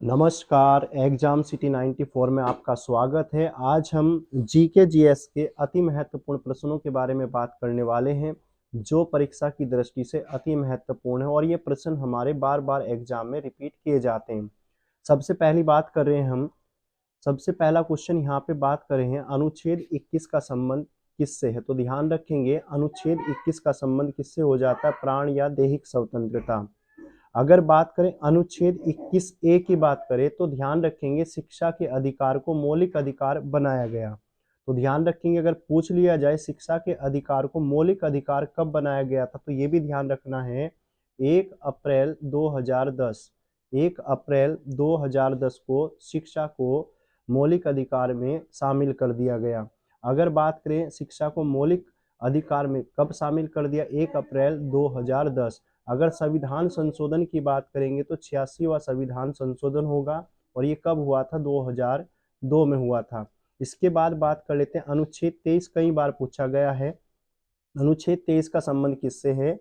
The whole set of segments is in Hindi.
नमस्कार, एग्जाम सिटी 94 में आपका स्वागत है। आज हम जीके जीएस के अति महत्वपूर्ण प्रश्नों के बारे में बात करने वाले हैं, जो परीक्षा की दृष्टि से अति महत्वपूर्ण है और ये प्रश्न हमारे बार बार एग्जाम में रिपीट किए जाते हैं। सबसे पहली बात कर रहे हैं हम, सबसे पहला क्वेश्चन यहाँ पे बात कर रहे हैं, अनुच्छेद 21 का संबंध किससे है? तो ध्यान रखेंगे, अनुच्छेद 21 का संबंध किससे हो जाता है? प्राण या दैहिक स्वतंत्रता। अगर बात करें अनुच्छेद 21 ए की बात करें तो ध्यान रखेंगे, शिक्षा के अधिकार को मौलिक अधिकार बनाया गया। तो ध्यान रखेंगे, अगर पूछ लिया जाए शिक्षा के अधिकार को मौलिक अधिकार कब बनाया गया था, तो ये भी ध्यान रखना है 1 अप्रैल 2010। 1 अप्रैल 2010 को शिक्षा को मौलिक अधिकार में शामिल कर दिया गया। अगर बात करें शिक्षा को मौलिक अधिकार में कब शामिल कर दिया? 1 अप्रैल 2010। अगर संविधान संशोधन की बात करेंगे तो 86वां संविधान संशोधन होगा और ये कब हुआ था? 2002 में हुआ था। इसके बाद बात कर लेते हैं अनुच्छेद 23, कई बार पूछा गया है। अनुच्छेद 23 का संबंध किससे है?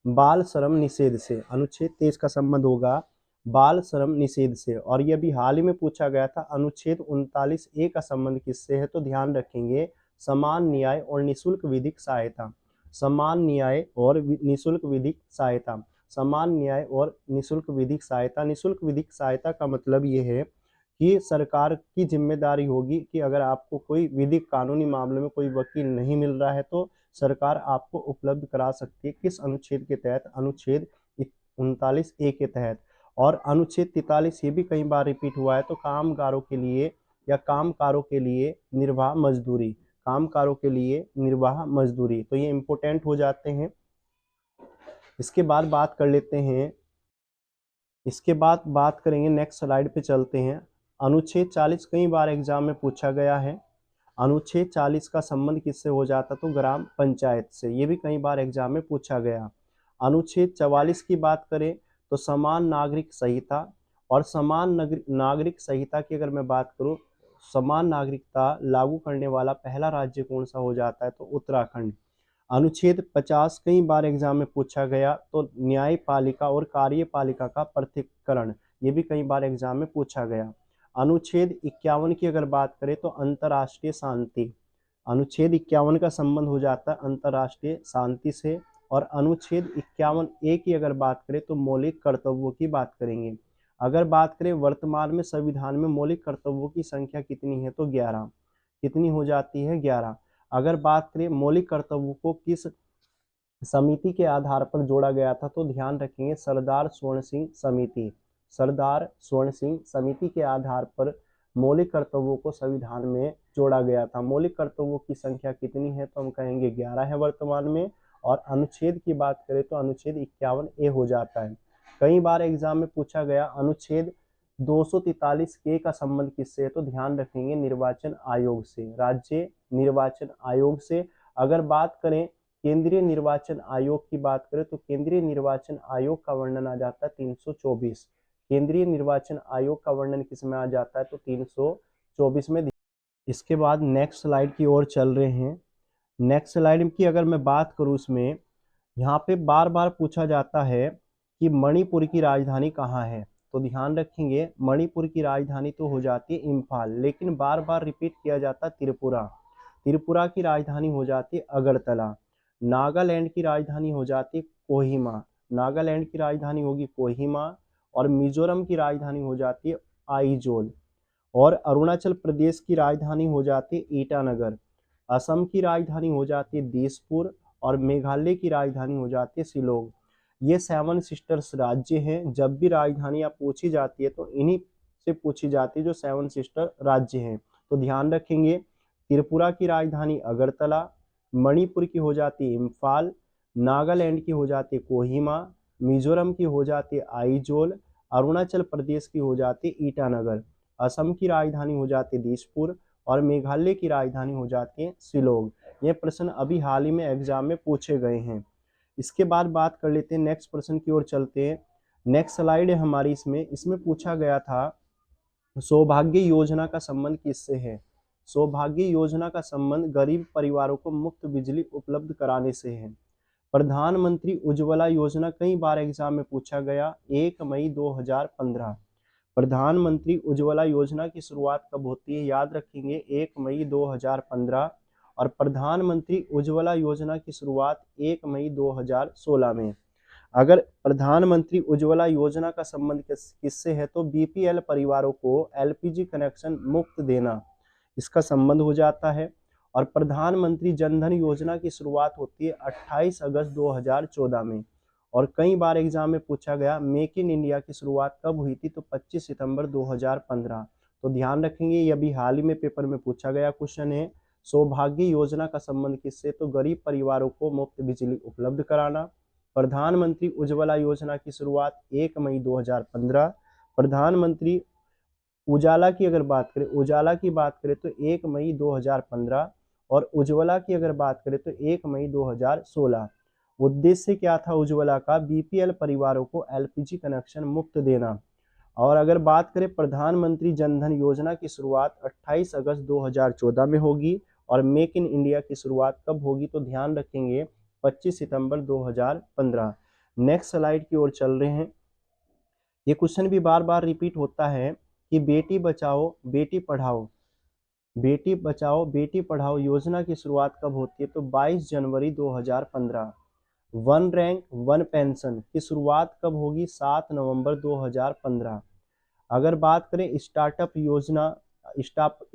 बाल श्रम निषेध से। अनुच्छेद 23 का संबंध होगा बाल श्रम निषेध से। और ये भी हाल ही में पूछा गया था, अनुच्छेद 39 ए का संबंध किससे है? तो ध्यान रखेंगे, समान न्याय और निःशुल्क विधिक सहायता। समान न्याय और निःशुल्क विधिक सहायता। समान न्याय और निःशुल्क विधिक सहायता। निःशुल्क विधिक सहायता का मतलब ये है कि सरकार की जिम्मेदारी होगी कि अगर आपको कोई विधिक कानूनी मामले में कोई वकील नहीं मिल रहा है तो सरकार आपको उपलब्ध करा सकती है। किस अनुच्छेद के तहत? अनुच्छेद 39 ए के तहत। और अनुच्छेद 43 ये भी कई बार रिपीट हुआ है, तो कामगारों के लिए या कामकारों के लिए निर्वाह मजदूरी। कामकारों के लिए निर्वाह मजदूरी, तो ये इंपॉर्टेंट हो जाते हैं। इसके बाद बात कर लेते हैं, इसके बाद बात करेंगे, नेक्स्ट स्लाइड पे चलते हैं। अनुच्छेद 40 कई बार एग्जाम में पूछा गया है। अनुच्छेद 40 का संबंध किससे हो जाता? तो ग्राम पंचायत से। ये भी कई बार एग्जाम में पूछा गया। अनुच्छेद 44 की बात करें तो समान नागरिक संहिता। और समान नागरिक संहिता की अगर मैं बात करूं, समान नागरिकता लागू करने वाला पहला राज्य कौन सा हो जाता है? तो उत्तराखंड। अनुच्छेद 50 कई बार एग्जाम में पूछा गया, तो न्यायपालिका और कार्यपालिका का पृथक्करण। ये भी कई बार एग्जाम में पूछा गया। अनुच्छेद 51 की अगर बात करें तो अंतर्राष्ट्रीय शांति। अनुच्छेद 51 का संबंध हो जाता है अंतर्राष्ट्रीय शांति से। और अनुच्छेद 51 ए की अगर बात करें तो मौलिक कर्तव्यों की बात करेंगे। अगर बात करें वर्तमान में संविधान में मौलिक कर्तव्यों की संख्या कितनी है? तो 11। कितनी हो जाती है? 11। अगर बात करें मौलिक कर्तव्यों को किस समिति के आधार पर जोड़ा गया था, तो ध्यान रखेंगे सरदार स्वर्ण सिंह समिति। सरदार स्वर्ण सिंह समिति के आधार पर मौलिक कर्तव्यों को संविधान में जोड़ा गया था। मौलिक कर्तव्यों की संख्या कितनी है? तो हम कहेंगे 11 है वर्तमान में। और अनुच्छेद की बात करें तो अनुच्छेद 51 ए हो जाता है। कई बार एग्जाम में पूछा गया अनुच्छेद 243 के का संबंध किससे है? तो ध्यान रखेंगे निर्वाचन आयोग से, राज्य निर्वाचन आयोग से। अगर बात करें केंद्रीय निर्वाचन आयोग की बात करें तो केंद्रीय निर्वाचन आयोग का वर्णन आ जाता है 324। केंद्रीय निर्वाचन आयोग का वर्णन किस में आ जाता है? तो 324 में। इसके बाद नेक्स्ट स्लाइड की ओर चल रहे हैं। नेक्स्ट स्लाइड की अगर मैं बात करूं, इसमें यहाँ पे बार बार पूछा जाता है कि मणिपुर की राजधानी कहाँ है? तो ध्यान रखेंगे, मणिपुर की राजधानी तो हो जाती है इम्फाल, लेकिन बार बार रिपीट किया जाता है त्रिपुरा। त्रिपुरा की राजधानी हो जाती है अगरतला। नागालैंड की राजधानी हो जाती है कोहिमा। नागालैंड की राजधानी होगी कोहिमा। और मिजोरम की राजधानी हो जाती है आइजोल। और अरुणाचल प्रदेश की राजधानी हो जाती है ईटानगर। असम की राजधानी हो जाती है दिसपुर। और मेघालय की राजधानी हो जाती है शिलोंग। ये 7 सिस्टर्स राज्य हैं। जब भी राजधानियां पूछी जाती है तो इन्हीं से पूछी जाती है, जो 7 सिस्टर राज्य हैं। तो ध्यान रखेंगे, त्रिपुरा की राजधानी अगरतला, मणिपुर की हो जाती है इम्फाल, नागालैंड की हो जाती है कोहिमा, मिजोरम की हो जाती है आइजोल, अरुणाचल प्रदेश की हो जाती है ईटानगर, असम की राजधानी हो जाती है दिसपुर और मेघालय की राजधानी हो जाती है शिलोंग। ये प्रश्न अभी हाल ही में एग्जाम में पूछे गए हैं। इसके बाद बात कर लेते हैं, नेक्स्ट प्रश्न की ओर चलते हैं। नेक्स्ट स्लाइड है हमारी, इसमें पूछा गया था सौभाग्य योजना का संबंध किससे है? सौभाग्य योजना का संबंध गरीब परिवारों को मुफ्त बिजली उपलब्ध कराने से है। प्रधानमंत्री उज्ज्वला योजना कई बार एग्जाम में पूछा गया, 1 मई 2015। प्रधानमंत्री उज्ज्वला योजना की शुरुआत कब होती है? याद रखेंगे 1 मई 2015। और प्रधानमंत्री उज्ज्वला योजना की शुरुआत 1 मई 2016 में। अगर प्रधानमंत्री उज्ज्वला योजना का संबंध किससे है तो बीपीएल परिवारों को एलपीजी कनेक्शन मुफ्त देना, इसका संबंध हो जाता है। और प्रधानमंत्री जनधन योजना की शुरुआत होती है 28 अगस्त 2014 में। और कई बार एग्जाम में पूछा गया मेक इन इंडिया की शुरुआत कब हुई थी तो 25 सितंबर 2015। तो ध्यान रखेंगे ये अभी हाल ही में पेपर में पूछा गया क्वेश्चन है। सौभाग्य योजना का संबंध किससे तो गरीब परिवारों को मुफ्त बिजली उपलब्ध कराना। प्रधानमंत्री उज्ज्वला योजना की शुरुआत 1 मई 2015। प्रधानमंत्री उजाला की अगर बात करें, उजाला की बात करें तो 1 मई 2015। और उज्ज्वला की अगर बात करें तो 1 मई 2016। उद्देश्य क्या था उज्ज्वला का? बीपीएल परिवारों को एलपीजी कनेक्शन मुफ्त देना। और अगर बात करें प्रधानमंत्री जनधन योजना की शुरुआत 28 अगस्त 2014 में होगी। और मेक इन इंडिया की शुरुआत कब होगी तो ध्यान रखेंगे 25 सितंबर 2015। नेक्स्ट स्लाइड की ओर चल रहे हैं। ये क्वेश्चन भी बार बार रिपीट होता है कि बेटी बचाओ बेटी पढ़ाओ, बेटी बचाओ बेटी पढ़ाओ योजना की शुरुआत कब होती है तो 22 जनवरी 2015। वन रैंक वन पेंशन की शुरुआत कब होगी? 7 नवंबर 2015। अगर बात करें स्टार्टअप योजना,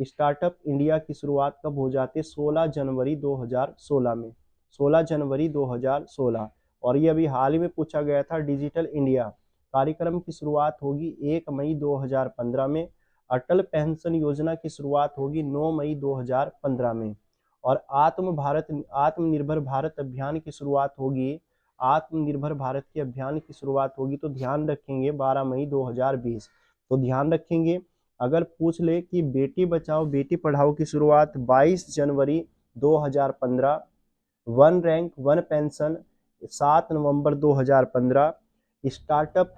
स्टार्टअप इंडिया की शुरुआत कब हो जाती है? 16 जनवरी 2016 में, 16 जनवरी 2016। और ये अभी हाल ही में पूछा गया था डिजिटल इंडिया कार्यक्रम की शुरुआत होगी 1 मई 2015 में। अटल पेंशन योजना की शुरुआत होगी 9 मई 2015 में। और आत्मनिर्भर भारत अभियान की शुरुआत होगी, आत्मनिर्भर भारत के अभियान की शुरुआत होगी तो ध्यान रखेंगे 12 मई 2020। तो ध्यान रखेंगे अगर पूछ ले कि बेटी बचाओ बेटी पढ़ाओ की शुरुआत 22 जनवरी 2015, वन रैंक वन पेंशन 7 नवंबर 2015, स्टार्टअप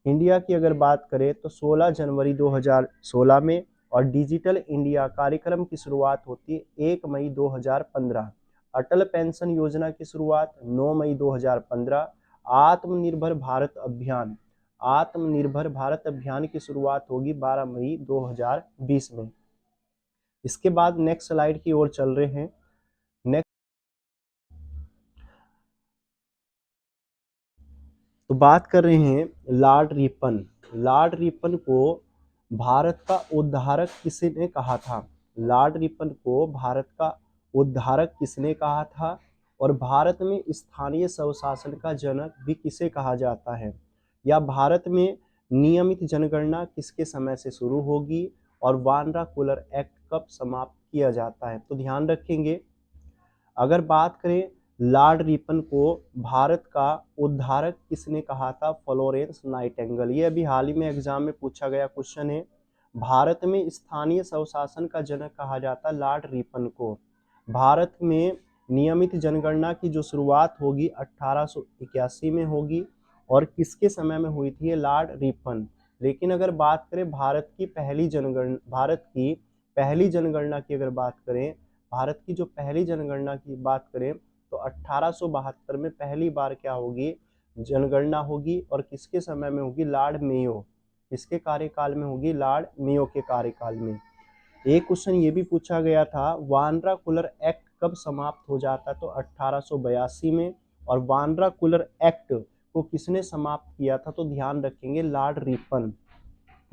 इंडिया की अगर बात करें तो 16 जनवरी 2016 में। और डिजिटल इंडिया कार्यक्रम की शुरुआत होती है 1 मई 2015। अटल पेंशन योजना की शुरुआत 9 मई 2015। आत्मनिर्भर भारत अभियान, आत्मनिर्भर भारत अभियान की शुरुआत होगी 12 मई 2020 में। इसके बाद नेक्स्ट स्लाइड की ओर चल रहे हैं। नेक्स्ट तो बात कर रहे हैं लॉर्ड रिपन। लॉर्ड रिपन को भारत का उद्धारक किसने कहा था? लॉर्ड रिपन को भारत का उद्धारक किसने कहा था? और भारत में स्थानीय स्वशासन का जनक भी किसे कहा जाता है? या भारत में नियमित जनगणना किसके समय से शुरू होगी? और वानरा-कुलर एक्ट कब समाप्त किया जाता है? तो ध्यान रखेंगे अगर बात करें लॉर्ड रिपन को भारत का उद्धारक किसने कहा था? Florence Nightingale. ये अभी हाल ही में एग्जाम में पूछा गया क्वेश्चन है। भारत में स्थानीय स्वशासन का जनक कहा जाता है लॉर्ड रिपन को। भारत में नियमित जनगणना की जो शुरुआत होगी 1881 में होगी। और किसके समय में हुई थी? Lord Ripon. लेकिन अगर बात करें भारत की पहली जनगणना की अगर बात करें, भारत की जो पहली जनगणना की बात करें तो 1872 में पहली बार क्या होगी? जनगणना होगी। और किसके समय में होगी? Lord Mayo. किसके कार्यकाल में होगी? लॉर्ड मेयो के कार्यकाल में। एक क्वेश्चन ये भी पूछा गया था वानरा-कुलर एक्ट कब समाप्त हो जाता? तो 1882 में। और वानरा-कुलर एक्ट को किसने समाप्त किया था? तो ध्यान रखेंगे लॉर्ड रिपन।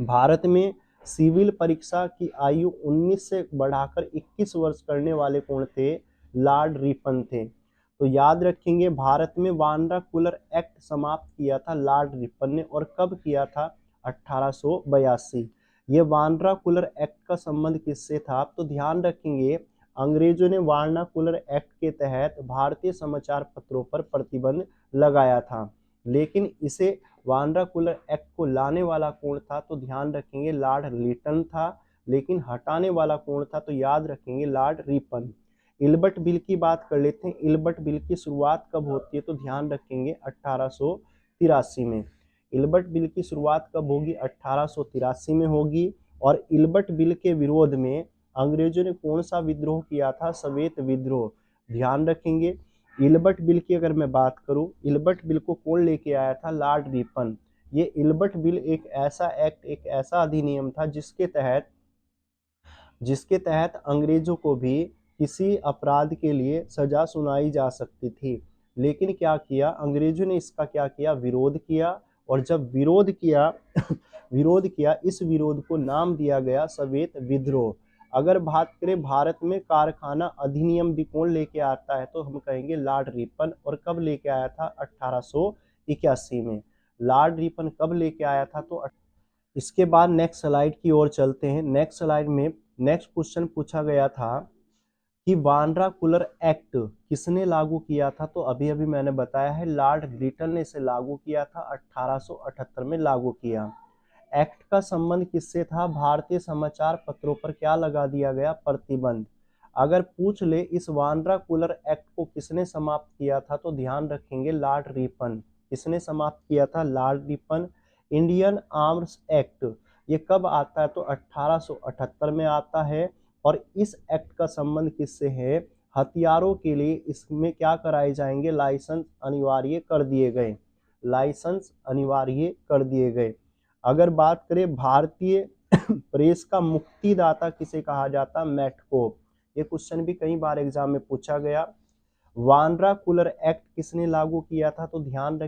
भारत में सिविल परीक्षा की आयु 19 से बढ़ाकर 21 वर्ष करने वाले कौन थे? लॉर्ड रिपन थे। तो याद रखेंगे भारत में वानरा-कुलर एक्ट समाप्त किया था लॉर्ड रिपन ने। और कब किया था? 1882। ये वानरा-कुलर एक्ट का संबंध किससे था? तो ध्यान रखेंगे अंग्रेजों ने वानरा-कुलर एक्ट के तहत भारतीय समाचार पत्रों पर प्रतिबंध लगाया था। लेकिन इसे वानरा-कुलर एक्ट को लाने वाला कौन था? तो ध्यान रखेंगे लॉर्ड लिटन था। लेकिन हटाने वाला कौन था? तो याद रखेंगे लॉर्ड रिपन। इल्बर्ट बिल की बात कर लेते हैं। इल्बर्ट बिल की शुरुआत कब होती है? तो ध्यान रखेंगे 1883 में। इल्बर्ट बिल की शुरुआत कब होगी? 1883 में होगी। और इल्बर्ट बिल के विरोध में अंग्रेजों ने कौन सा विद्रोह किया था? श्वेत विद्रोह। ध्यान रखेंगे इल्बर्ट बिल की अगर मैं बात करूं, इल्बर्ट बिल को कौन लेके आया था? Lord Ripon. ये इल्बर्ट बिल एक ऐसा एक्ट, एक ऐसा अधिनियम था जिसके तहत अंग्रेजों को भी किसी अपराध के लिए सजा सुनाई जा सकती थी। लेकिन क्या किया अंग्रेजों ने, इसका क्या किया, विरोध किया। और जब विरोध किया विरोध किया, इस विरोध को नाम दिया गया श्वेत विद्रोह। अगर बात करें भारत में कारखाना अधिनियम भी कौन लेके आता है, तो हम कहेंगे लॉर्ड रिपन। और कब लेके आया था, 1881 में। लॉर्ड रिपन कब लेके आया था, तो इसके बाद नेक्स्ट स्लाइड की ओर चलते हैं। नेक्स्ट स्लाइड में नेक्स्ट क्वेश्चन पूछा गया था कि वांड्रा कूलर एक्ट किसने लागू किया था, तो अभी अभी मैंने बताया है लॉर्ड लिटन ने इसे लागू किया था, 1878 में लागू किया। एक्ट का संबंध किससे था, भारतीय समाचार पत्रों पर क्या लगा दिया गया, प्रतिबंध। अगर पूछ ले इस वांड्रा कूलर एक्ट को किसने समाप्त किया था, तो ध्यान रखेंगे लॉर्ड रिपन। किसने समाप्त किया था, Lord Ripon. Indian arms act ये कब आता है, तो 1878 में आता है। और इस एक्ट का संबंध किससे है, हथियारों के लिए इसमें क्या कराए जाएंगे, लाइसेंस अनिवार्य कर दिए गए। लाइसेंस अनिवार्य कर दिए गए। अगर बात करें भारतीय प्रेस का मुक्तिदाता किसे कहा जाता, मेटकोप। ये क्वेश्चन भी कई बार एग्जाम में पूछा गया। वांड्रा कूलर एक्ट किसने लागू किया था, तो ध्यान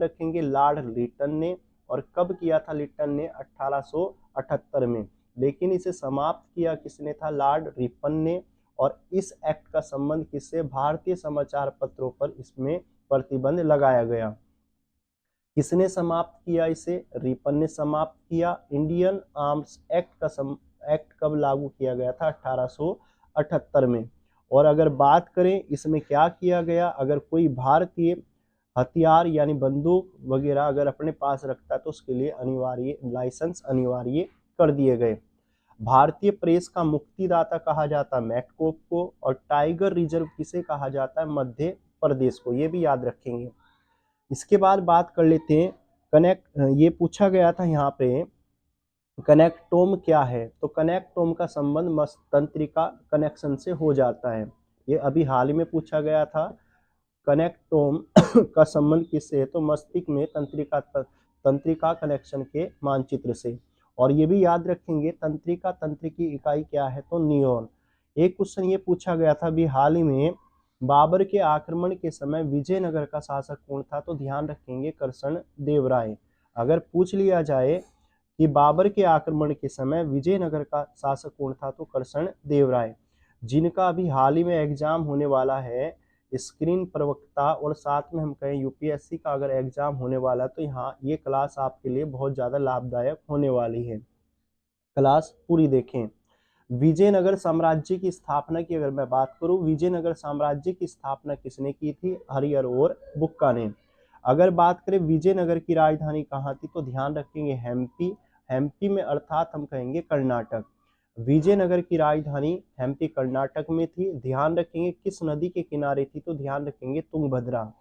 रखेंगे लॉर्ड लिटन ने। और कब किया था लिटन ने, 1878 में। लेकिन इसे समाप्त किया किसने था, लॉर्ड रिपन ने। और इस एक्ट का संबंध किससे, भारतीय समाचार पत्रों पर इसमें प्रतिबंध लगाया गया। किसने समाप्त किया इसे, रिपन ने समाप्त किया। इंडियन आर्म्स एक्ट कब लागू किया गया था, 1878 में। और अगर बात करें इसमें क्या किया गया, अगर कोई भारतीय हथियार यानी बंदूक वगैरह अगर अपने पास रखता है तो उसके लिए अनिवार्य लाइसेंस अनिवार्य कर दिए गए। भारतीय प्रेस का मुक्तिदाता कहा जाता है मेटकोप को। और टाइगर रिजर्व किसे कहा जाता है, मध्य प्रदेश को। ये भी याद रखेंगे। इसके बाद बात कर लेते हैं ये पूछा गया था यहाँ पे कनेक्टोम क्या है, तो कनेक्टोम का संबंध मस्तिष्क कनेक्शन से हो जाता है। ये अभी हाल ही में पूछा गया था। कनेक्टोम का संबंध किससे है, तो मस्तिष्क में तंत्रिका कनेक्शन के मानचित्र से। और ये भी याद रखेंगे तंत्र की इकाई क्या है, तो न्यूरॉन। एक क्वेश्चन ये पूछा गया था अभी हाल ही में, बाबर के आक्रमण के समय विजयनगर का शासक कौन था, तो ध्यान रखेंगे कृष्ण देव राय। अगर पूछ लिया जाए कि बाबर के आक्रमण के समय विजयनगर का शासक कौन था, तो कृष्ण देव राय, जिनका अभी हाल ही में एग्जाम होने वाला है स्क्रीन प्रवक्ता। और साथ में हम कहें यूपीएससी का अगर एग्जाम होने वाला है, तो यहाँ ये क्लास आपके लिए बहुत ज़्यादा लाभदायक होने वाली है। क्लास पूरी देखें। विजयनगर साम्राज्य की स्थापना की अगर मैं बात करूं, विजयनगर साम्राज्य की स्थापना किसने की थी, हरिहर और बुक्का ने। अगर बात करें विजयनगर की राजधानी कहाँ थी, तो ध्यान रखेंगे हेम्पी। हेम्पी में अर्थात हम कहेंगे कर्नाटक। विजयनगर की राजधानी हेम्पी कर्नाटक में थी। ध्यान रखेंगे किस नदी के किनारे थी, तो ध्यान रखेंगे तुंगभद्रा।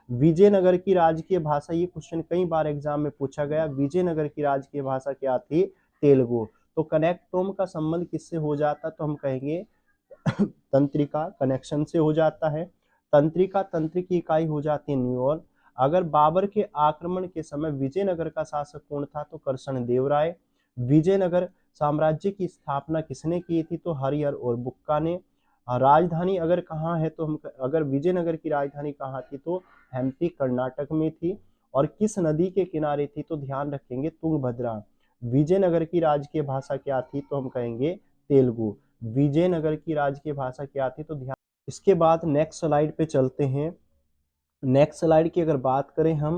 विजयनगर की राजकीय भाषा, ये क्वेश्चन कई बार एग्जाम में पूछा गया, विजयनगर की राजकीय भाषा क्या थी, तेलुगु। तो कनेक्टोम का संबंध किससे हो जाता, तो हम कहेंगे तंत्रिका कनेक्शन से हो जाता है। तंत्रिका तंत्र की इकाई हो जाती है न्यूरॉन। अगर बाबर के आक्रमण के समय विजयनगर का शासक कौन था, तो कृष्ण देव राय। विजयनगर साम्राज्य की स्थापना किसने की थी, तो हरिहर और बुक्का ने। राजधानी अगर कहाँ है, तो हम अगर विजयनगर की राजधानी कहाँ थी, तो हेम्पी कर्नाटक में थी। और किस नदी के किनारे थी, तो ध्यान रखेंगे तुंगभद्रा। विजयनगर की राजकीय भाषा क्या थी, तो हम कहेंगे तेलुगु। विजयनगर की राजकीय भाषा क्या थी, तो ध्यान। इसके बाद नेक्स्ट स्लाइड पे चलते हैं। नेक्स्ट स्लाइड की अगर बात करें हम,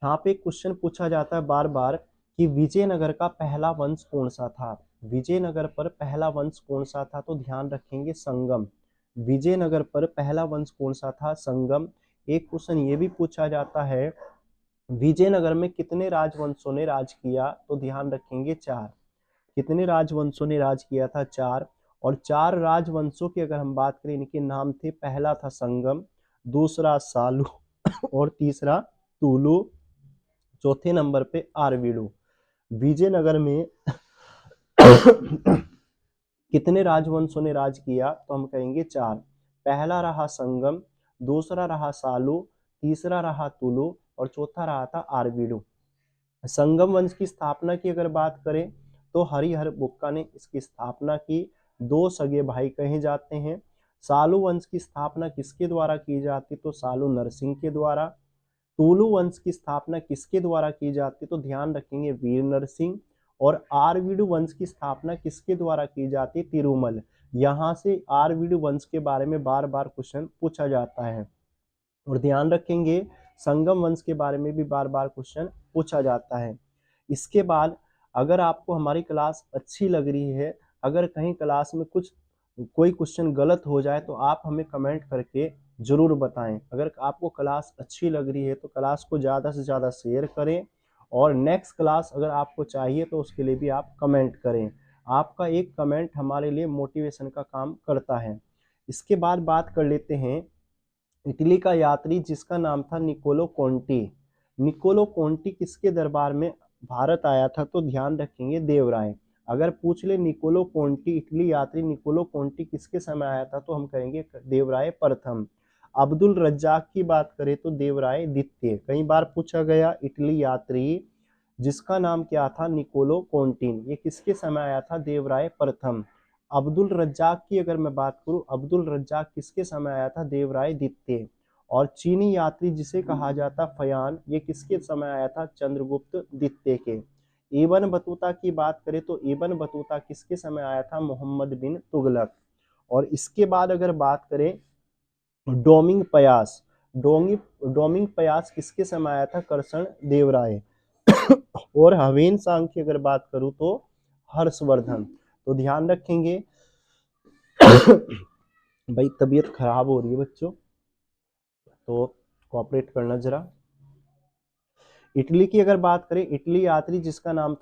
यहाँ पे क्वेश्चन पूछा जाता है बार बार कि विजयनगर का पहला वंश कौन सा था। विजयनगर पर पहला वंश कौन सा था, तो ध्यान रखेंगे संगम। विजयनगर पर पहला वंश कौन सा था, संगम। एक क्वेश्चन ये भी पूछा जाता है विजयनगर में कितने राजवंशों ने राज किया, तो ध्यान रखेंगे 4। कितने राजवंशों ने राज किया था, 4। और 4 राजवंशों की अगर हम बात करें, इनके नाम थे, पहला था संगम, दूसरा सालू और तीसरा तुलु, चौथे नंबर पे आरवीडू। विजयनगर में कितने राजवंशों ने राज किया, तो हम कहेंगे 4। पहला रहा संगम, दूसरा रहा सालू, तीसरा रहा तुलु और चौथा रहा था आरवीडू। संगम वंश की स्थापना की अगर बात करें तो हरिहर बुक्का ने इसकी स्थापना की। दो सगे भाई कहे जाते हैं। सालू वंश की स्थापना किसके द्वारा की जाती, तो सालू नरसिंह के द्वारा। तुलु वंश की स्थापना किसके द्वारा की जाती, तो ध्यान रखेंगे वीर नरसिंह। और आरवीडु वंश की स्थापना किसके द्वारा की जाती, तिरुमल। यहाँ से आरवीडु वंश के बारे में बार बार क्वेश्चन पूछा जाता है। और ध्यान रखेंगे संगम वंश के बारे में भी बार बार क्वेश्चन पूछा जाता है। इसके बाद अगर आपको हमारी क्लास अच्छी लग रही है, अगर कहीं क्लास में कोई क्वेश्चन गलत हो जाए तो आप हमें कमेंट करके जरूर बताएं। अगर आपको क्लास अच्छी लग रही है तो क्लास को ज़्यादा से ज़्यादा शेयर करें, और नेक्स्ट क्लास अगर आपको चाहिए तो उसके लिए भी आप कमेंट करें। आपका एक कमेंट हमारे लिए मोटिवेशन का काम करता है। इसके बाद बात कर लेते हैं इटली का यात्री जिसका नाम था निकोलो कोंटी। निकोलो कोंटी किसके दरबार में भारत आया था, तो ध्यान रखेंगे देवराय। अगर पूछ ले निकोलो कोंटी इटली यात्री निकोलो कोंटी किसके समय आया था, तो हम कहेंगे देवराय प्रथम। अब्दुल रज्जाक की बात करें तो देवराय द्वितीय। कई बार पूछा गया इटली यात्री जिसका नाम क्या था, निकोलो कोंटिन, ये किसके समय आया था, देवराय प्रथम। अब्दुल रज्जाक की अगर मैं बात करूं, अब्दुल रज्जाक किसके समय आया था, देवराय द्वितीय। और चीनी यात्री जिसे कहा जाता फयान, ये किसके समय आया था, चंद्रगुप्त द्वितीय के। इब्न बतूता की बात करें तो इब्न बतूता किसके समय आया था, मोहम्मद बिन तुगलक। और इसके बाद अगर बात करें डोमिंग पयास, डोमिंग पयास किसके समय आया था, करसन देवराय। और हवेन सांग की अगर बात करूं तो हर्षवर्धन। तो ध्यान रखेंगे भाई तबीयत खराब हो रही है बच्चों, तो कोऑपरेट करना जरा। इटली की अगर बात करें, इटली यात्री जिसका नाम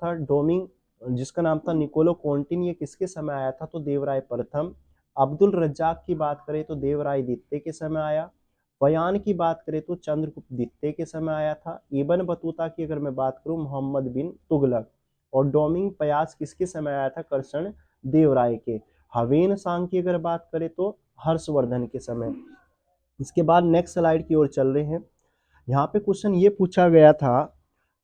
था निकोलो कोंटिन, ये किसके समय आया था, तो देवराय प्रथम। अब्दुल रज्जाक की बात करें तो देवराय द्वितीय के समय आया। फयान की बात करें तो चंद्रगुप्त द्वितीय के समय आया था। इब्न बतूता की अगर मैं बात करूं, मोहम्मद बिन तुगलक। और डोमिंग पयास किसके समय आया था, करसन देवराय के। हवेन सांग की अगर बात करें तो हर्षवर्धन के समय। इसके बाद नेक्स्ट स्लाइड की ओर चल रहे हैं। यहाँ पे क्वेश्चन ये पूछा गया था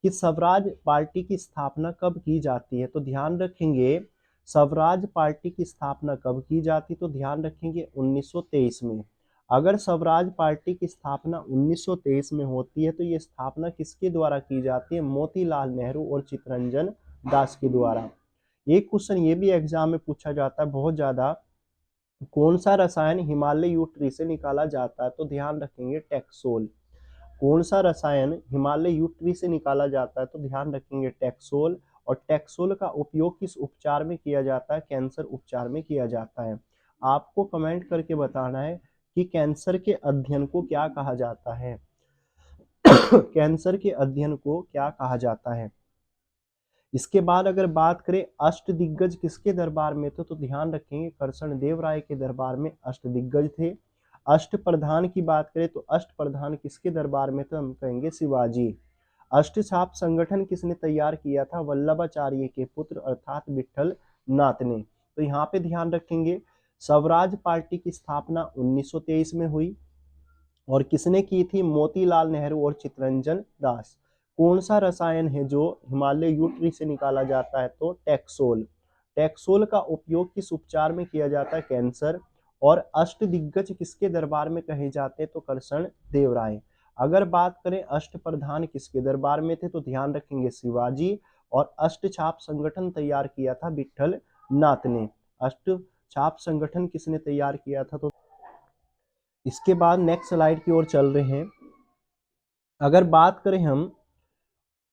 कि स्वराज पार्टी की स्थापना कब की जाती है, तो ध्यान रखेंगे स्वराज पार्टी की स्थापना कब की जाती, तो ध्यान रखेंगे 1923 में। अगर स्वराज पार्टी की स्थापना 1923 में होती है तो ये स्थापना किसके द्वारा की जाती है, मोतीलाल नेहरू और चित्तरंजन दास के द्वारा। एक क्वेश्चन ये भी एग्जाम में पूछा जाता है बहुत ज्यादा, कौन सा रसायन हिमालय यू ट्री से निकाला जाता है, तो ध्यान रखेंगे टैक्सोल। कौन सा रसायन हिमालय यू ट्री से निकाला जाता है, तो ध्यान रखेंगे टैक्सोल। और टैक्सोल का उपयोग किस उपचार में किया जाता है, कैंसर उपचार में किया जाता है। आपको कमेंट करके बताना है कि कैंसर के अध्ययन को क्या कहा जाता है कैंसर के अध्ययन को क्या कहा जाता है। इसके बाद अगर बात करें अष्ट दिग्गज किसके दरबार में थे, तो ध्यान रखेंगे करसन देव राय के दरबार में अष्ट दिग्गज थे। अष्ट प्रधान की बात करें तो अष्ट प्रधान किसके दरबार में थे, हम कहेंगे शिवाजी। अष्टछाप संगठन किसने तैयार किया था, वल्लभाचार्य के पुत्र अर्थात विठल नाथ ने। तो यहाँ पे ध्यान रखेंगे स्वराज पार्टी की स्थापना 1923 में हुई और किसने की थी, मोतीलाल नेहरू और चित्तरंजन दास। कौन सा रसायन है जो हिमालय यू ट्री से निकाला जाता है, तो टैक्सोल। टैक्सोल का उपयोग किस उपचार में किया जाता है, कैंसर। और अष्ट दिग्गज किसके दरबार में कहे जाते हैं, तो करसन देव राय। अगर बात करें अष्ट प्रधान किसके दरबार में थे, तो ध्यान रखेंगे शिवाजी। और अष्ट छाप संगठन तैयार किया था विठल नाथ ने। अष्ट छाप संगठन किसने तैयार किया था, तो इसके बाद नेक्स्ट स्लाइड की ओर चल रहे हैं। अगर बात करें हम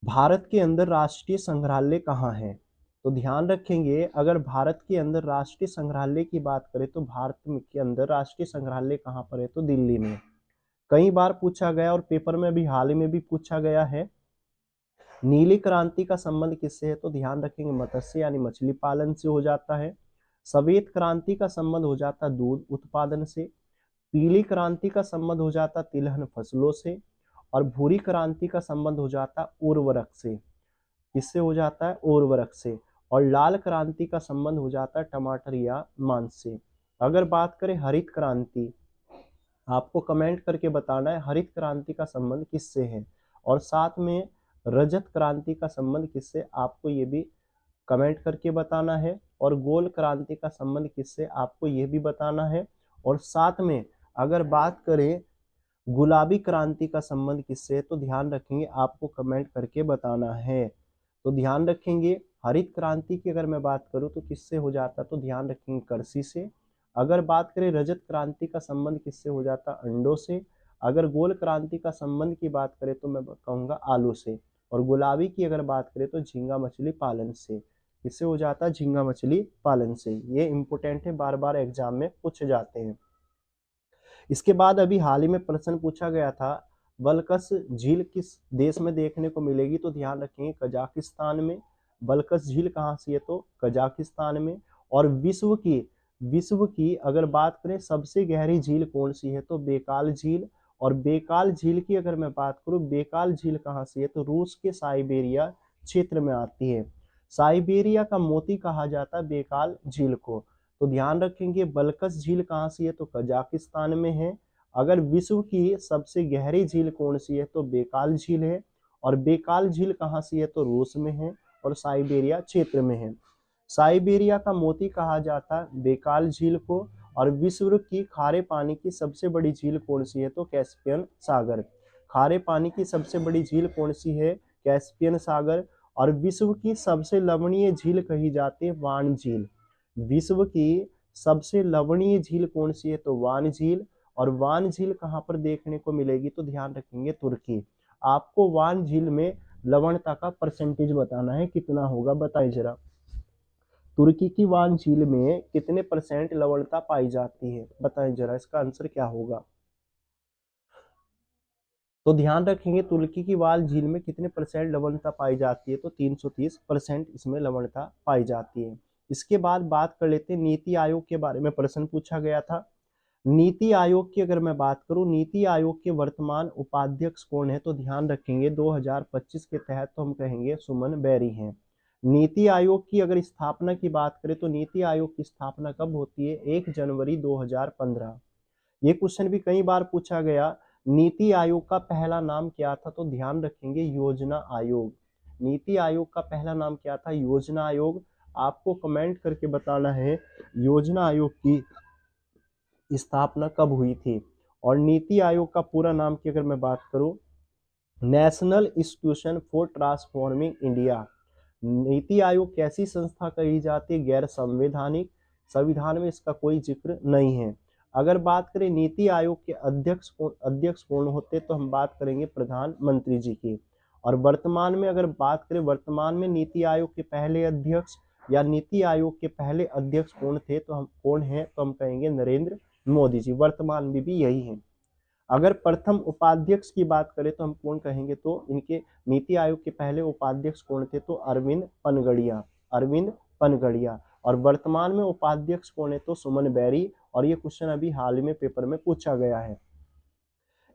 भारत के अंदर राष्ट्रीय संग्रहालय कहाँ है, तो ध्यान रखेंगे अगर भारत के अंदर राष्ट्रीय संग्रहालय की बात करें तो भारत के अंदर राष्ट्रीय संग्रहालय कहाँ पर है, तो दिल्ली में। कई बार पूछा गया और पेपर में भी हाल ही में भी पूछा गया है। नीली क्रांति का संबंध किससे है, तो ध्यान रखेंगे मत्स्य यानी मछली पालन से हो जाता है। श्वेत क्रांति का संबंध हो जाता दूध उत्पादन से। पीली क्रांति का संबंध हो जाता तिलहन फसलों से। और भूरी क्रांति का संबंध हो जाता उर्वरक से। किससे हो जाता है, उर्वरक से। और लाल क्रांति का संबंध हो जाता है टमाटर या मांस से। अगर बात करें हरित क्रांति, आपको कमेंट करके बताना है हरित क्रांति का संबंध किससे है। और साथ में रजत क्रांति का संबंध किससे, आपको ये भी कमेंट करके बताना है। और गोल क्रांति का संबंध किससे, आपको ये भी बताना है। और साथ में अगर बात करें गुलाबी क्रांति का संबंध किससे, तो ध्यान रखेंगे आपको कमेंट करके बताना है। तो ध्यान रखेंगे हरित क्रांति की अगर मैं बात करूं तो किससे हो जाता, तो ध्यान रखेंगे कृषि से। अगर बात करें रजत क्रांति का संबंध किससे हो जाता, अंडों से। अगर गोल क्रांति का संबंध की बात करें तो मैं कहूंगा आलू से। और गुलाबी की अगर बात करें तो झींगा मछली पालन से। किससे हो जाता, झींगा मछली पालन से। ये इंपॉर्टेंट है, बार बार एग्जाम में पूछे जाते हैं। इसके बाद अभी हाल ही में प्रश्न पूछा गया था, बलकस झील किस देश में देखने को मिलेगी, तो ध्यान रखेंगे कजाकिस्तान में। बलकस झील कहाँ से है, तो कजाकिस्तान में। और विश्व की अगर बात करें सबसे गहरी झील कौन सी है, तो बेकाल झील। और बेकाल झील की अगर मैं बात करूं, बेकाल झील कहाँ से है, तो रूस के साइबेरिया क्षेत्र में आती है। साइबेरिया का मोती कहा जाता है बेकाल झील को। तो ध्यान रखेंगे बलकस झील कहाँ सी है, तो कजाकिस्तान में है। अगर विश्व की सबसे गहरी झील कौन सी है, तो बेकाल झील है। और बेकाल झील कहाँ सी है, तो रूस में है और साइबेरिया क्षेत्र में है। साइबेरिया का मोती कहा जाता है बेकाल झील को। और विश्व की खारे पानी की सबसे बड़ी झील कौन सी है, तो कैस्पियन सागर। खारे पानी की सबसे बड़ी झील कौन सी है, कैस्पियन सागर। और विश्व की सबसे लवणीय झील कही जाती है वान झील। विश्व की सबसे लवणीय झील कौन सी है, तो वान झील। और वान झील कहाँ पर देखने को मिलेगी, तो ध्यान रखेंगे तुर्की। आपको वान झील में लवणता का परसेंटेज बताना है, कितना होगा बताइए जरा। तुर्की की वान झील में कितने परसेंट लवणता पाई जाती है, बताएं जरा, इसका आंसर क्या होगा। तो ध्यान रखेंगे तुर्की की वाल झील में कितने परसेंट लवणता पाई जाती है, तो 330% इसमें लवणता पाई जाती है। इसके बाद बात कर लेते हैं नीति आयोग के बारे में, प्रश्न पूछा गया था। नीति आयोग की अगर मैं बात करूं, नीति आयोग के वर्तमान उपाध्यक्ष कौन है, तो ध्यान रखेंगे 2025 के तहत तो हम कहेंगे सुमन बेरी हैं। नीति आयोग की अगर स्थापना की बात करें तो नीति आयोग की स्थापना कब होती है, 1 जनवरी 2015। ये क्वेश्चन भी कई बार पूछा गया, नीति आयोग का पहला नाम क्या था, तो ध्यान रखेंगे योजना आयोग। नीति आयोग का पहला नाम क्या था, योजना आयोग। आपको कमेंट करके बताना है योजना आयोग की स्थापना कब हुई थी। और नीति आयोग का पूरा नाम की अगर मैं बात करूं, national institution for transforming India. NITI Aayog कैसी संस्था कही जाती है, गैर संवैधानिक। संविधान में इसका कोई जिक्र नहीं है। अगर बात करें नीति आयोग के अध्यक्ष कौन होते, तो हम बात करेंगे प्रधानमंत्री जी की। और वर्तमान में अगर बात करें, वर्तमान में नीति आयोग के पहले अध्यक्ष या नीति आयोग के पहले अध्यक्ष कौन थे, तो हम कौन है, तो हम कहेंगे नरेंद्र मोदी जी। वर्तमान में भी यही है। अगर प्रथम उपाध्यक्ष की बात करें तो हम कौन कहेंगे, तो इनके नीति आयोग के पहले उपाध्यक्ष कौन थे, तो अरविंद पनगड़िया। अरविंद पनगड़िया। और वर्तमान में उपाध्यक्ष कौन है, तो सुमन बेरी। और ये क्वेश्चन अभी हाल ही में पेपर में पूछा गया है।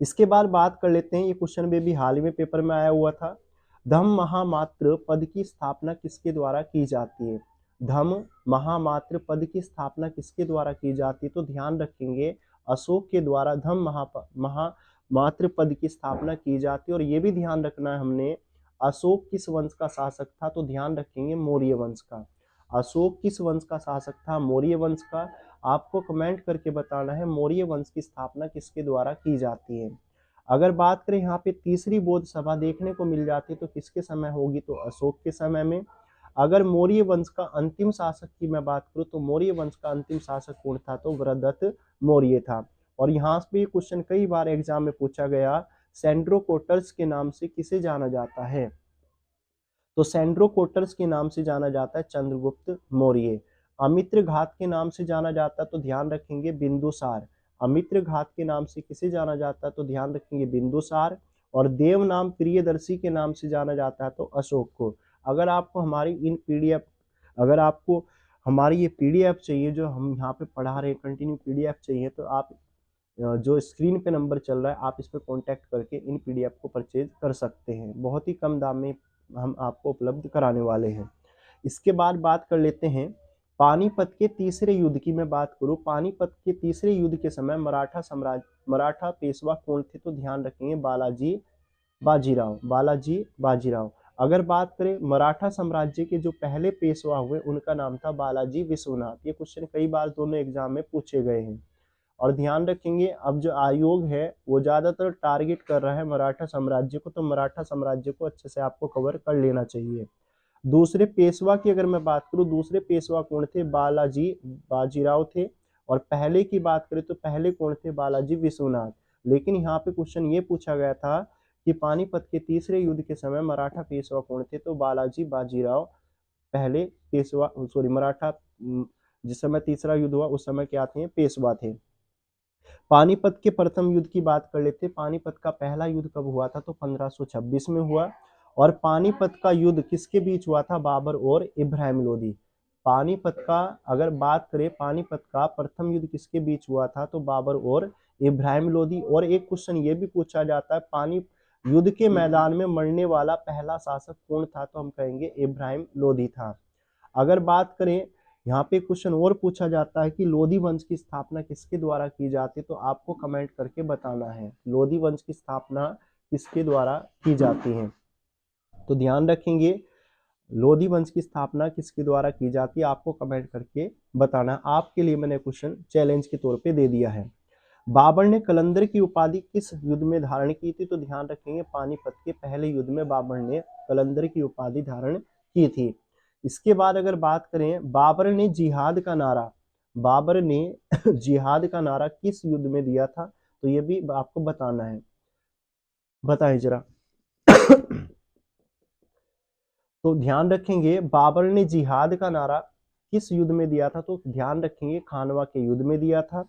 इसके बाद बात कर लेते हैं, ये क्वेश्चन भी हाल ही में पेपर में आया हुआ था, धम्म महामात्र पद की स्थापना किसके द्वारा की जाती है। धम्म महामात्र पद की स्थापना किसके द्वारा की जाती है, तो ध्यान रखेंगे अशोक के द्वारा धम्म महामात्र पद की स्थापना की जाती है। और ये भी ध्यान रखना है हमने, अशोक किस वंश का शासक था, तो ध्यान रखेंगे मौर्य वंश का। अशोक किस वंश का शासक था, मौर्य वंश का। आपको कमेंट करके बताना है मौर्य वंश की स्थापना किसके द्वारा की जाती है। अगर बात करें यहाँ पे तीसरी बौद्ध सभा देखने को मिल जाती है, तो किसके समय होगी, तो अशोक के समय में। अगर मौर्य वंश का अंतिम शासक की मैं बात करूं, तो मौर्य वंश का अंतिम शासक कौन था, तो वृहदत्त मौर्य था। और यहाँ पे क्वेश्चन कई बार एग्जाम में पूछा गया, सेंड्रोकोटर्स के नाम से किसे जाना जाता है, तो सेंड्रोकोटर्स के नाम से जाना जाता है चंद्रगुप्त मौर्य। अमित्र घात के नाम से जाना जाता है, तो ध्यान रखेंगे बिंदुसार। अमित्र घात के नाम से किसे जाना जाता है, तो ध्यान रखेंगे बिंदुसार। और देव नाम प्रियदर्शी के नाम से जाना जाता है, तो अशोक को। अगर आपको हमारी इन पीडीएफ अगर आपको हमारी ये पीडीएफ चाहिए जो हम यहाँ पे पढ़ा रहे हैं, कंटिन्यू पीडीएफ चाहिए, तो आप जो स्क्रीन पे नंबर चल रहा है आप इस पर कॉन्टैक्ट करके इन पीडीएफ को परचेज कर सकते हैं। बहुत ही कम दाम में हम आपको उपलब्ध कराने वाले हैं। इसके बाद बात कर लेते हैं पानीपत के तीसरे युद्ध की मैं बात करूं, पानीपत के तीसरे युद्ध के समय मराठा पेशवा कौन थे, तो ध्यान रखेंगे बालाजी बाजीराव, बालाजी बाजीराव। अगर बात करें मराठा साम्राज्य के जो पहले पेशवा हुए उनका नाम था बालाजी विश्वनाथ। ये क्वेश्चन कई बार दोनों एग्जाम में पूछे गए हैं। और ध्यान रखेंगे अब जो आयोग है वो ज्यादातर टारगेट कर रहा है मराठा साम्राज्य को, तो मराठा साम्राज्य को अच्छे से आपको कवर कर लेना चाहिए। दूसरे पेशवा की अगर मैं बात करूं, दूसरे पेशवा कौन थे? बालाजी बाजीराव थे। और पहले की बात करें तो पहले कौन थे? बालाजी विश्वनाथ। लेकिन यहाँ पे क्वेश्चन ये पूछा गया था कि पानीपत के तीसरे युद्ध के समय मराठा पेशवा कौन थे? तो बालाजी बाजीराव पहले पेशवा, सॉरी मराठा जिस समय तीसरा युद्ध हुआ उस समय क्या थे? पेशवा थे। पानीपत के प्रथम युद्ध की बात कर लेते। पानीपत का पहला युद्ध कब हुआ था? तो 1526 में हुआ। और पानीपत का युद्ध किसके बीच हुआ था? बाबर और इब्राहिम लोदी। पानीपत का अगर बात करें, पानीपत का प्रथम युद्ध किसके बीच हुआ था? तो बाबर और इब्राहिम लोदी। और एक क्वेश्चन ये भी पूछा जाता है, पानी युद्ध के मैदान में मरने वाला पहला शासक कौन था? तो हम कहेंगे इब्राहिम लोदी था। अगर बात करें, यहाँ पे क्वेश्चन और पूछा जाता है कि लोधी वंश की स्थापना किसके द्वारा की जाती है? तो आपको कमेंट करके बताना है लोधी वंश की स्थापना किसके द्वारा की जाती है। तो ध्यान रखेंगे लोधी वंश की स्थापना किसके द्वारा की जाती है, आपको कमेंट करके बताना। आपके लिए मैंने क्वेश्चन चैलेंज के तौर पे दे दिया है। बाबर ने कलंदर की उपाधि किस युद्ध में धारण की थी? तो ध्यान रखेंगे पानीपत के पहले युद्ध में बाबर ने कलंदर की उपाधि धारण की थी। इसके बाद अगर बात करें, बाबर ने जिहाद का नारा, बाबर ने जिहाद का नारा किस युद्ध में दिया था? तो ये भी आपको बताना है, बताएं जरा। तो ध्यान रखेंगे बाबर ने जिहाद का नारा किस युद्ध में दिया था? तो ध्यान रखेंगे खानवा के युद्ध में दिया था।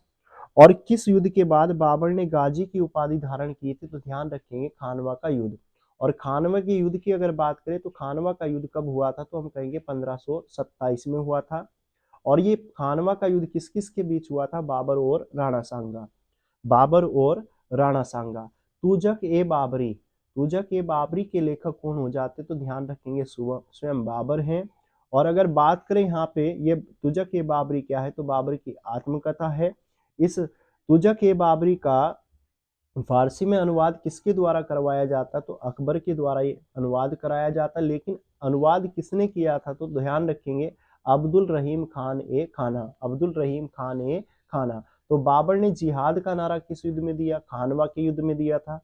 और किस युद्ध के बाद बाबर ने गाजी की उपाधि धारण की थी? तो ध्यान रखेंगे खानवा का युद्ध। और खानवा के युद्ध की अगर बात करें तो खानवा का युद्ध कब हुआ था? तो हम कहेंगे 1527 में हुआ था। और ये खानवा का युद्ध किस किस के बीच हुआ था? बाबर और राणा सांगा, बाबर और राणा सांगा। तुजक ए बाबरी, तुजक ए बाबरी के लेखक कौन हो जाते? तो ध्यान रखेंगे स्वयं बाबर हैं। और अगर बात करें यहाँ पे ये तुजक ए बाबरी क्या है? तो बाबर की आत्मकथा है। इस तुजक ए बाबरी का फारसी में अनुवाद किसके द्वारा करवाया जाता? तो अकबर के द्वारा ये अनुवाद कराया जाता। लेकिन अनुवाद किसने किया था? तो ध्यान रखेंगे अब्दुल रहीम खान ए खाना, अब्दुल रहीम खान ए खाना। तो बाबर ने जिहाद का नारा किस युद्ध में दिया? खानवा के युद्ध में दिया था।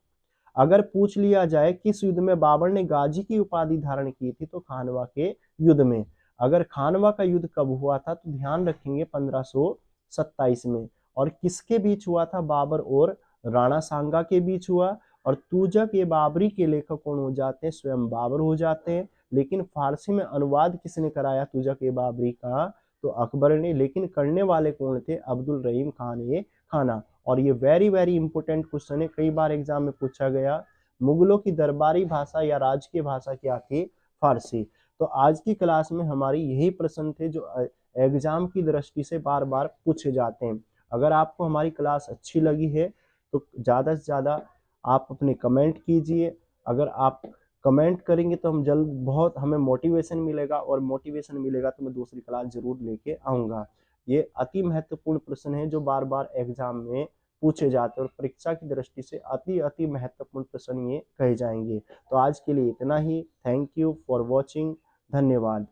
अगर पूछ लिया जाए किस युद्ध में बाबर ने गाजी की उपाधि धारण की थी? तो खानवा के युद्ध में। अगर खानवा का युद्ध कब हुआ था? तो ध्यान रखेंगे 1527 में। और किसके बीच हुआ था? बाबर और राणा सांगा के बीच हुआ। और तुजक ए बाबरी के लेखक कौन हो जाते हैं? स्वयं बाबर हो जाते हैं। लेकिन फारसी में अनुवाद किसने कराया तुजक ए बाबरी का? तो अकबर ने। लेकिन करने वाले कौन थे? अब्दुल रहीम खान ए खाना। और ये वेरी वेरी इंपोर्टेंट क्वेश्चन है, कई बार एग्जाम में पूछा गया। मुगलों की दरबारी भाषा या राजकीय भाषा क्या थी? फारसी। तो आज की क्लास में हमारी यही प्रश्न थे जो एग्जाम की दृष्टि से बार बार पूछे जाते हैं। अगर आपको हमारी क्लास अच्छी लगी है तो ज़्यादा से ज़्यादा आप अपने कमेंट कीजिए। अगर आप कमेंट करेंगे तो हम जल्द बहुत हमें मोटिवेशन मिलेगा, और मोटिवेशन मिलेगा तो मैं दूसरी क्लास जरूर लेके आऊँगा। ये अति महत्वपूर्ण प्रश्न है जो बार बार एग्जाम में पूछे जाते हैं, और परीक्षा की दृष्टि से अति अति महत्वपूर्ण प्रश्न ये कहे जाएंगे। तो आज के लिए इतना ही। Thank you for watching. धन्यवाद।